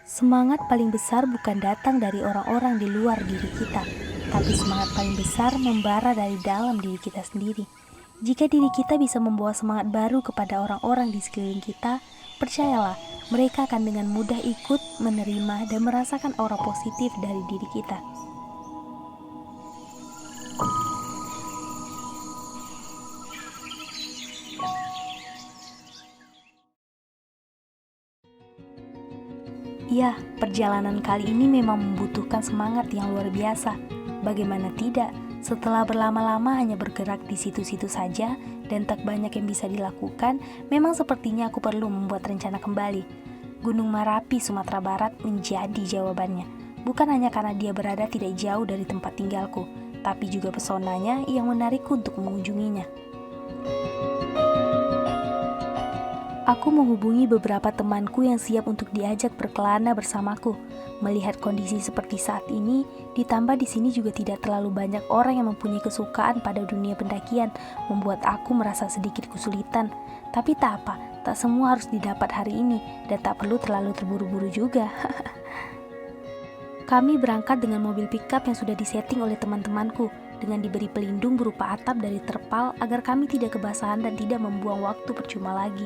Semangat paling besar bukan datang dari orang-orang di luar diri kita, tapi semangat paling besar membara dari dalam diri kita sendiri. Jika diri kita bisa membawa semangat baru kepada orang-orang di sekeliling kita, percayalah, mereka akan dengan mudah ikut, menerima, dan merasakan aura positif dari diri kita. Ya, perjalanan kali ini memang membutuhkan semangat yang luar biasa. Bagaimana tidak, setelah berlama-lama hanya bergerak di situ-situ saja dan tak banyak yang bisa dilakukan, memang sepertinya aku perlu membuat rencana kembali. Gunung Merapi, Sumatera Barat menjadi jawabannya. Bukan hanya karena dia berada tidak jauh dari tempat tinggalku, tapi juga pesonanya yang menarikku untuk mengunjunginya. Aku menghubungi beberapa temanku yang siap untuk diajak berkelana bersamaku. Melihat kondisi seperti saat ini, ditambah di sini juga tidak terlalu banyak orang yang mempunyai kesukaan pada dunia pendakian, membuat aku merasa sedikit kesulitan. Tapi tak apa, tak semua harus didapat hari ini, dan tak perlu terlalu terburu-buru juga. Kami berangkat dengan mobil pickup yang sudah disetting oleh teman-temanku, dengan diberi pelindung berupa atap dari terpal agar kami tidak kebasahan dan tidak membuang waktu percuma lagi.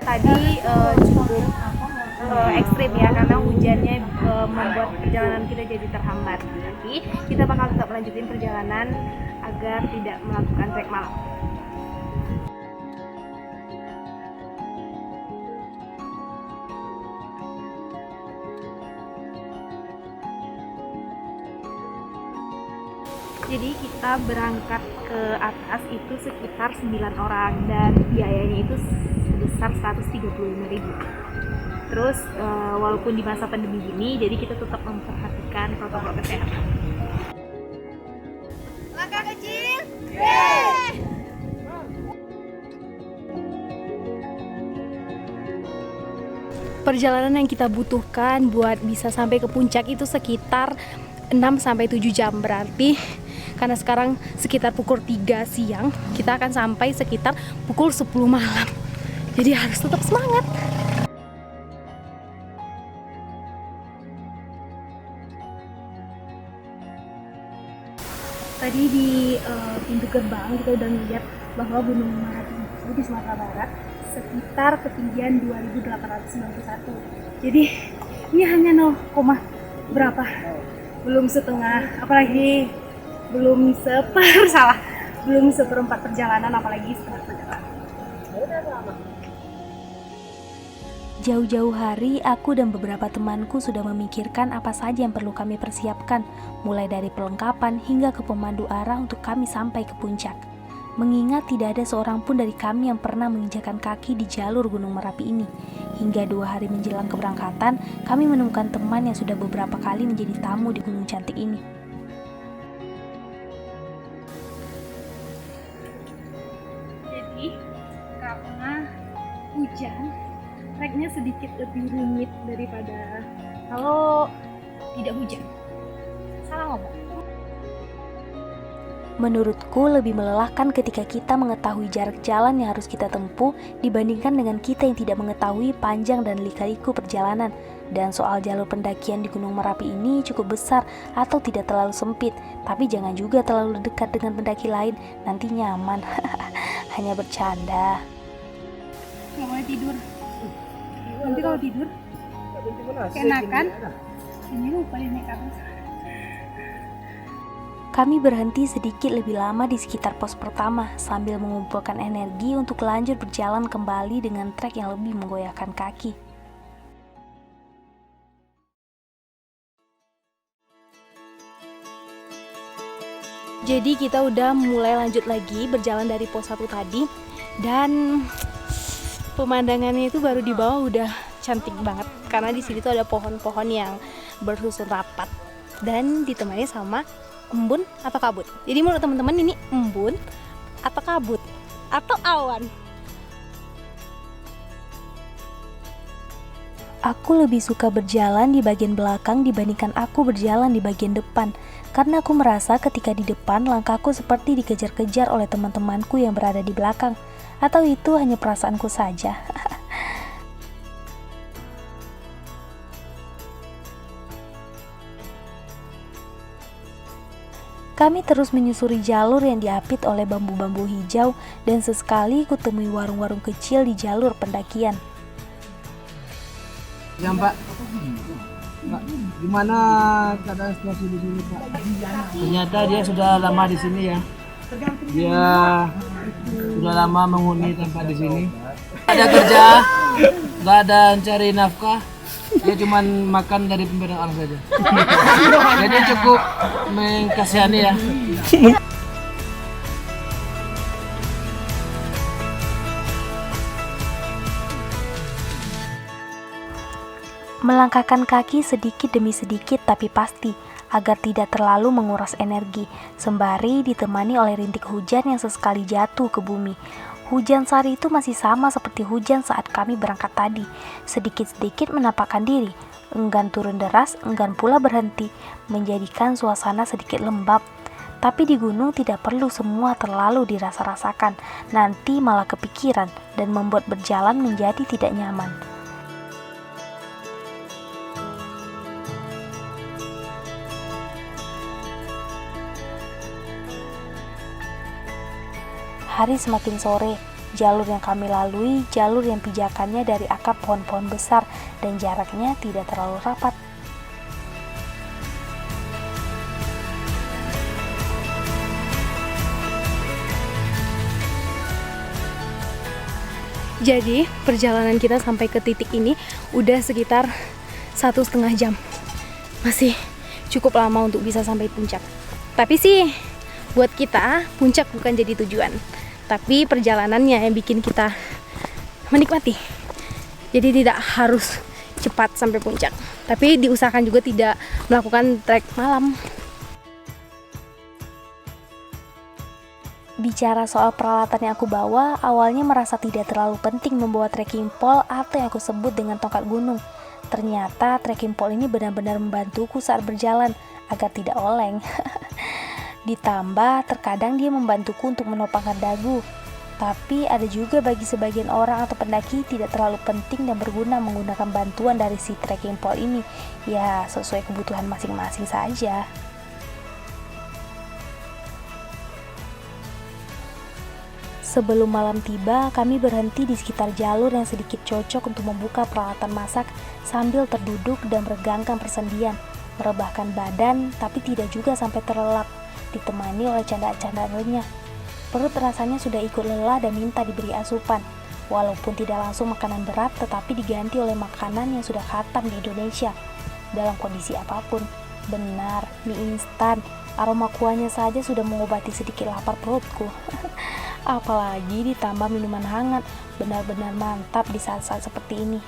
Tadi cukup ekstrim ya, karena hujannya membuat perjalanan kita jadi terhambat. Tapi kita bakal tetap melanjutkan perjalanan agar tidak melakukan trek malam. Jadi kita berangkat ke atas itu sekitar 9 orang dan biayanya itu sebesar 135.000. Terus walaupun di masa pandemi gini, jadi kita tetap memperhatikan protokol kesehatan. Langkah kecil, Perjalanan yang kita butuhkan buat bisa sampai ke puncak itu sekitar 6-7 jam, berarti karena sekarang sekitar pukul 3 siang, kita akan sampai sekitar pukul 10 malam. Jadi harus tetap semangat. Tadi di pintu gerbang kita udah melihat bahwa Gunung Merapi itu di Sumatera Barat sekitar ketinggian 2.891. Jadi ini hanya 0, berapa? Belum setengah, apalagi belum seperempat perjalanan, apalagi setengah perjalanan. Jauh-jauh hari, aku dan beberapa temanku sudah memikirkan apa saja yang perlu kami persiapkan, mulai dari perlengkapan hingga ke pemandu arah untuk kami sampai ke puncak. Mengingat tidak ada seorang pun dari kami yang pernah menginjakan kaki di jalur Gunung Merapi ini. Hingga 2 hari menjelang keberangkatan, kami menemukan teman yang sudah beberapa kali menjadi tamu di gunung cantik ini. Jadi, karena hujan, treknya sedikit lebih rumit daripada kalau tidak hujan. Salah ngomong. Menurutku lebih melelahkan ketika kita mengetahui jarak jalan yang harus kita tempuh dibandingkan dengan kita yang tidak mengetahui panjang dan lika-liku perjalanan. Dan soal jalur pendakian di Gunung Merapi ini cukup besar atau tidak terlalu sempit, tapi jangan juga terlalu dekat dengan pendaki lain, nanti nyaman. Hanya bercanda. Nggak boleh tidur. Nanti kalau tidur keenakan, ini lupa ya naik atas. Kami berhenti sedikit lebih lama di sekitar pos pertama sambil mengumpulkan energi untuk lanjut berjalan kembali dengan trek yang lebih menggoyahkan kaki. Jadi kita udah mulai lanjut lagi berjalan dari pos 1 tadi, dan pemandangannya itu baru di bawah udah cantik banget karena di sini tuh ada pohon-pohon yang bersusun rapat dan ditemani sama embun atau kabut. Jadi menurut teman-teman ini embun atau kabut atau awan? Aku lebih suka berjalan di bagian belakang dibandingkan aku berjalan di bagian depan, karena aku merasa ketika di depan langkahku seperti dikejar-kejar oleh teman-temanku yang berada di belakang. Atau itu hanya perasaanku saja? Kami terus menyusuri jalur yang diapit oleh bambu-bambu hijau dan sesekali kutemui warung-warung kecil di jalur pendakian. Ya Pak, gimana keadaan situasi di sini Pak? Ternyata dia sudah lama di sini ya. Dia sudah lama menghuni tempat di sini. Nggak ada kerja, nggak ada cari nafkah. Dia cuma makan dari pemberian Allah saja. Jadi cukup mengkasihani ya. Melangkahkan kaki sedikit demi sedikit tapi pasti, agar tidak terlalu menguras energi, sembari ditemani oleh rintik hujan yang sesekali jatuh ke bumi. Hujan sari itu masih sama seperti hujan saat kami berangkat tadi, sedikit-sedikit menampakkan diri, enggan turun deras, enggan pula berhenti, menjadikan suasana sedikit lembab. Tapi di gunung tidak perlu semua terlalu dirasa-rasakan, nanti malah kepikiran dan membuat berjalan menjadi tidak nyaman. Hari semakin sore, jalur yang kami lalui, jalur yang pijakannya dari akar pohon-pohon besar dan jaraknya tidak terlalu rapat. Jadi perjalanan kita sampai ke titik ini udah sekitar 1,5 jam. Masih cukup lama untuk bisa sampai puncak. Tapi sih buat kita puncak bukan jadi tujuan, tapi perjalanannya yang bikin kita menikmati. Jadi tidak harus cepat sampai puncak, tapi diusahakan juga tidak melakukan trek malam. Bicara soal peralatan yang aku bawa, awalnya merasa tidak terlalu penting membawa trekking pole atau yang aku sebut dengan tongkat gunung. Ternyata trekking pole ini benar-benar membantuku saat berjalan agar tidak oleng. Ditambah terkadang dia membantuku untuk menopangkan dagu. Tapi ada juga bagi sebagian orang atau pendaki tidak terlalu penting dan berguna menggunakan bantuan dari si trekking pole ini. Ya sesuai kebutuhan masing-masing saja. Sebelum malam tiba, kami berhenti di sekitar jalur yang sedikit cocok untuk membuka peralatan masak sambil terduduk dan meregangkan persendian, merebahkan badan tapi tidak juga sampai terlelap, ditemani oleh candaan-candaan renyah. Perut rasanya sudah ikut lelah dan minta diberi asupan, walaupun tidak langsung makanan berat tetapi diganti oleh makanan yang sudah khatam di Indonesia, dalam kondisi apapun. Benar, mie instan, aroma kuahnya saja sudah mengobati sedikit lapar perutku. Apalagi ditambah minuman hangat, benar-benar mantap di saat-saat seperti ini.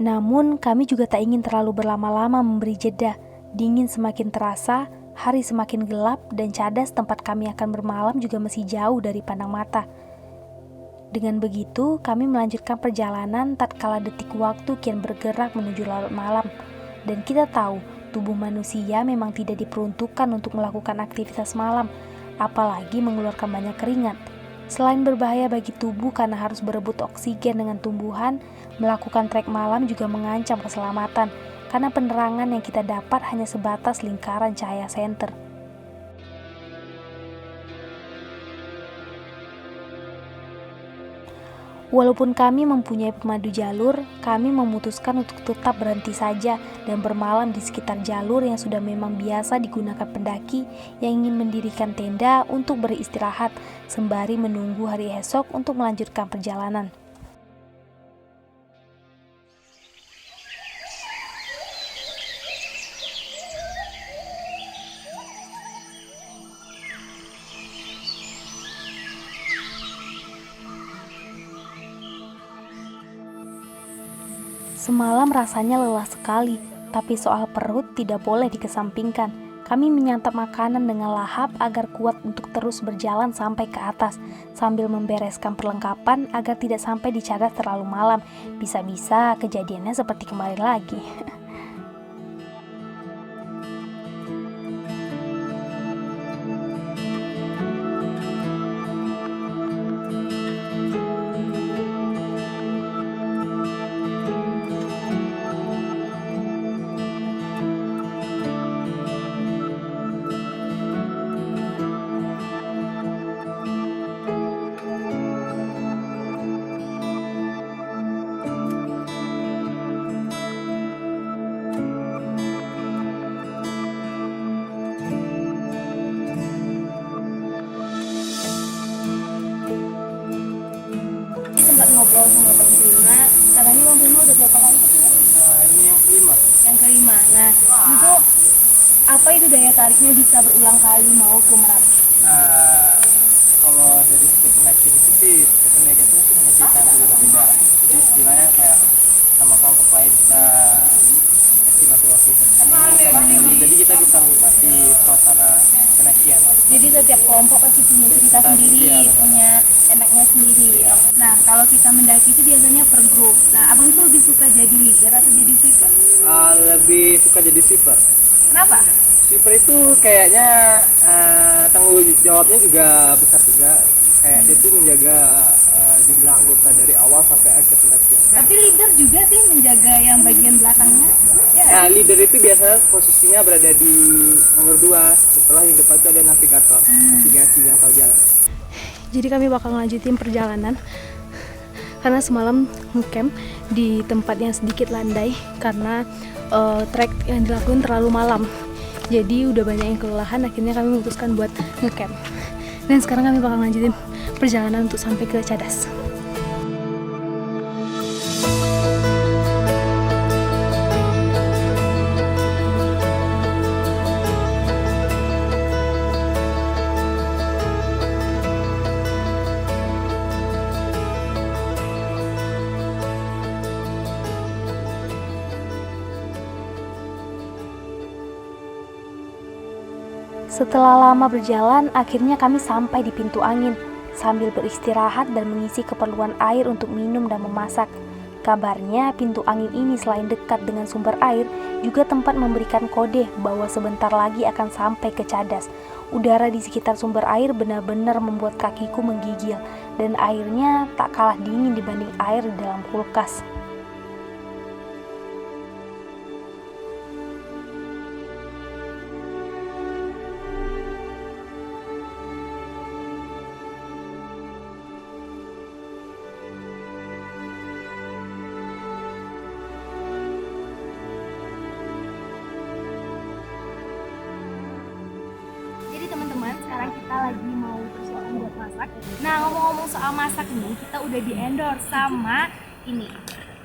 Namun kami juga tak ingin terlalu berlama-lama memberi jeda. Dingin semakin terasa, hari semakin gelap, dan cadas tempat kami akan bermalam juga masih jauh dari pandang mata. Dengan begitu, kami melanjutkan perjalanan tatkala detik waktu kian bergerak menuju larut malam. Dan kita tahu, tubuh manusia memang tidak diperuntukkan untuk melakukan aktivitas malam, apalagi mengeluarkan banyak keringat. Selain berbahaya bagi tubuh karena harus berebut oksigen dengan tumbuhan, melakukan trek malam juga mengancam keselamatan, karena penerangan yang kita dapat hanya sebatas lingkaran cahaya senter. Walaupun kami mempunyai pemandu jalur, kami memutuskan untuk tetap berhenti saja dan bermalam di sekitar jalur yang sudah memang biasa digunakan pendaki yang ingin mendirikan tenda untuk beristirahat sembari menunggu hari esok untuk melanjutkan perjalanan. Semalam rasanya lelah sekali, tapi soal perut tidak boleh dikesampingkan. Kami menyantap makanan dengan lahap agar kuat untuk terus berjalan sampai ke atas, sambil membereskan perlengkapan agar tidak sampai dicadas terlalu malam. Bisa-bisa kejadiannya seperti kemarin lagi. ngobrol sama Bang Prima. Katanya Bang Prima udah berapa kali ke sini? Ini yang kelima. Yang kelima. Nah, itu apa itu daya tariknya bisa berulang kali mau ke Merapi? Kalau dari segi pendakian itu sih, setiap pendaki itu sih punya cerita yang berbeda-beda. Jadi istilahnya kayak sama kelompok lain kita estimasi waktu itu. Jadi kita bisa menikmati suasana pendakian. Jadi setiap kelompok pasti punya cerita sendiri, iya, punya enaknya sendiri. Nah, kalau kita mendaki itu biasanya per grup. Nah, abang tuh lebih suka jadi leader atau jadi sweeper? Lebih suka jadi sweeper. Kenapa? Sweeper itu kayaknya tanggung jawabnya juga besar juga. Kayak dia tuh menjaga jumlah anggota dari awal sampai akhir pendakian. Tapi leader juga sih menjaga yang bagian belakangnya. Ya. Nah, leader itu biasanya posisinya berada di nomor 2. Setelah yang depan itu ada navigator, navigasi yang tahu jalan. Jadi kami bakal ngelanjutin perjalanan karena semalam ngecamp di tempat yang sedikit landai karena trek yang dilakukan terlalu malam. Jadi udah banyak yang kelelahan, akhirnya kami memutuskan buat ngecamp. Dan sekarang kami bakal lanjutin perjalanan untuk sampai ke Cadas. Setelah lama berjalan, akhirnya kami sampai di pintu angin, sambil beristirahat dan mengisi keperluan air untuk minum dan memasak. Kabarnya pintu angin ini selain dekat dengan sumber air, juga tempat memberikan kode bahwa sebentar lagi akan sampai ke Cadas. Udara di sekitar sumber air benar-benar membuat kakiku menggigil, dan airnya tak kalah dingin dibanding air di dalam kulkas. Jadi teman-teman, sekarang kita lagi mau persiapan buat masak. Nah, ngomong-ngomong soal masak nih, kita udah di-endorse sama ini,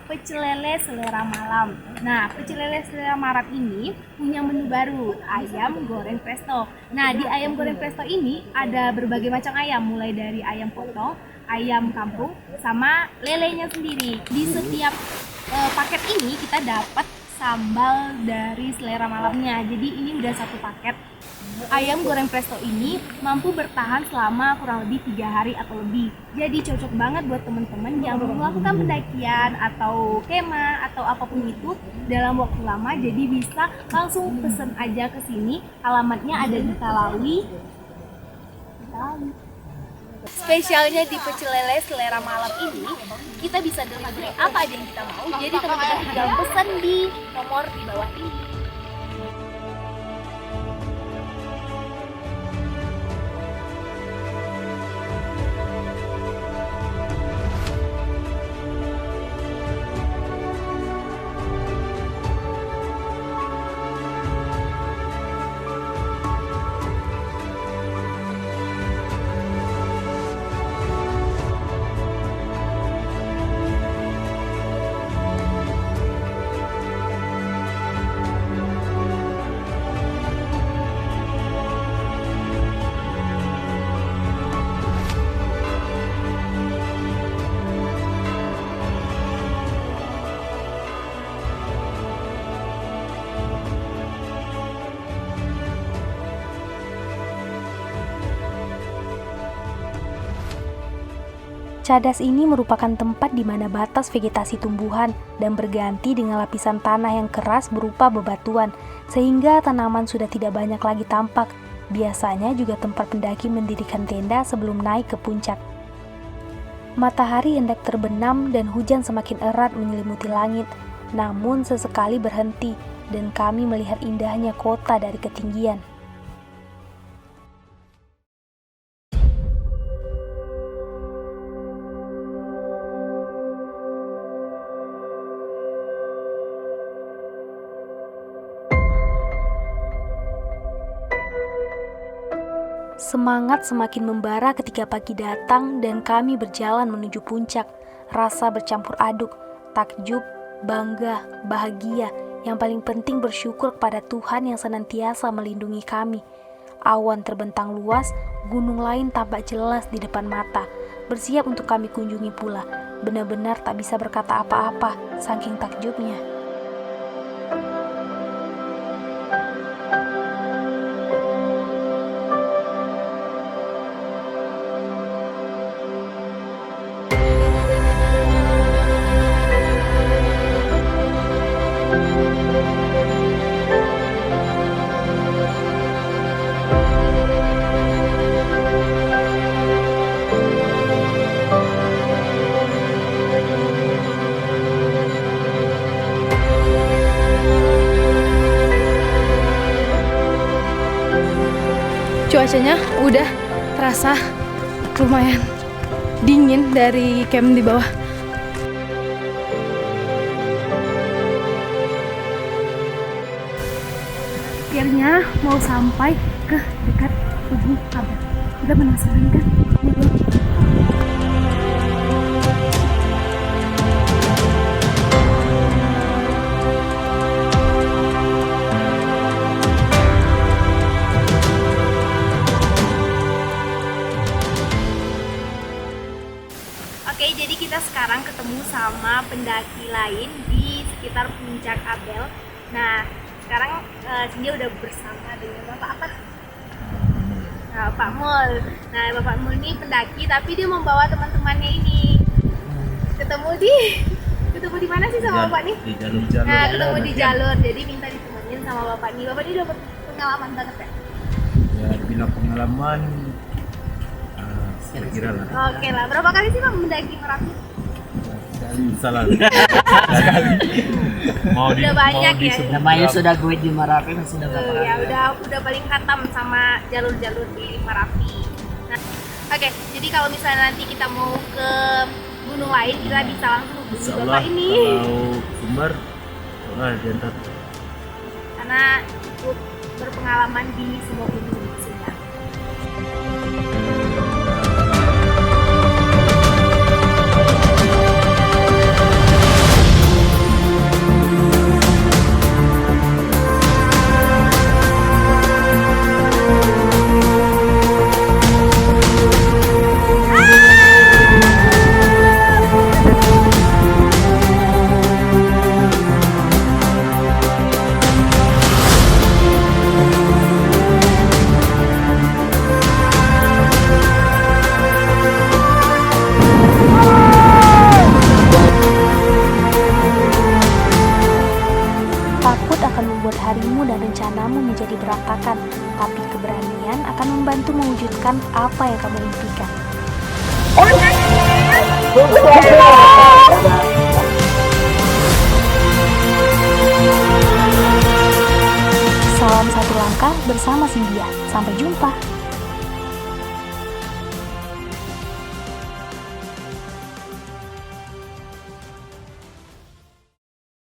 Pecel Lele Selera Malam. Nah, Pecel Lele Selera Malam ini punya menu baru, ayam goreng presto. Nah, di ayam goreng presto ini ada berbagai macam ayam, mulai dari ayam potong, ayam kampung, sama lelenya sendiri. Di setiap paket ini kita dapat sambal dari Selera Malamnya. Jadi ini udah satu paket. Ayam goreng presto ini mampu bertahan selama kurang lebih 3 hari atau lebih. Jadi cocok banget buat teman-teman yang melakukan pendakian atau kemah atau apapun itu dalam waktu lama. Jadi bisa langsung pesen aja ke sini. Alamatnya ada di Talawi. Spesialnya di Pecel Lele Selera Malam ini, kita bisa delivery apa aja yang kita mau. Jadi teman-teman tinggal pesan di nomor di bawah ini. Cadas ini merupakan tempat di mana batas vegetasi tumbuhan dan berganti dengan lapisan tanah yang keras berupa bebatuan, sehingga tanaman sudah tidak banyak lagi tampak. Biasanya juga tempat pendaki mendirikan tenda sebelum naik ke puncak. Matahari hendak terbenam dan hujan semakin erat menyelimuti langit, namun sesekali berhenti dan kami melihat indahnya kota dari ketinggian. Semangat semakin membara ketika pagi datang dan kami berjalan menuju puncak. rasa bercampur aduk, takjub, bangga, bahagia, yang paling penting bersyukur kepada Tuhan yang senantiasa melindungi kami. Awan terbentang luas, gunung lain tampak jelas di depan mata, bersiap untuk kami kunjungi pula. Benar-benar tak bisa berkata apa-apa, saking takjubnya. Cuacanya udah terasa lumayan dingin dari camp di bawah. Akhirnya mau sampai ke dekat Gunung Abel. Udah penasaran kan? Oke, jadi kita sekarang ketemu sama pendaki lain di sekitar puncak Abel. Nah, sekarang dia udah bersama dengan Bapak apa? Nah, Pak Mul. Nah, Bapak Mul ini pendaki, tapi dia membawa teman-temannya ini. Ketemu di mana sih sama Bapak nih? Di jalur-jalur. Nah, ketemu di jalur. Jadi minta ditemenin sama Bapak nih. Bapak ini udah pengalaman banget ya? Ya, dibilang pengalaman kira-kira lah. Oke lah. Berapa kali sih Bang mendaki Merapi? Salah. Udah banyak ya. Namanya sudah gue di Merapi, sudah berapa kali? Ya udah paling khatam sama jalur-jalur di Merapi. Nah, oke, jadi kalau misalnya nanti kita mau ke gunung lain, kita bisa langsung hubungi Insyaallah Bapak ini. kalau Sumber, diantar. Karena cukup berpengalaman di semua gunung di Sunda. Takut akan membuat harimu dan rencanamu menjadi berantakan, tapi keberanian akan membantu mewujudkan apa yang kamu impikan. Salam satu langkah bersama Cynthia. Sampai jumpa.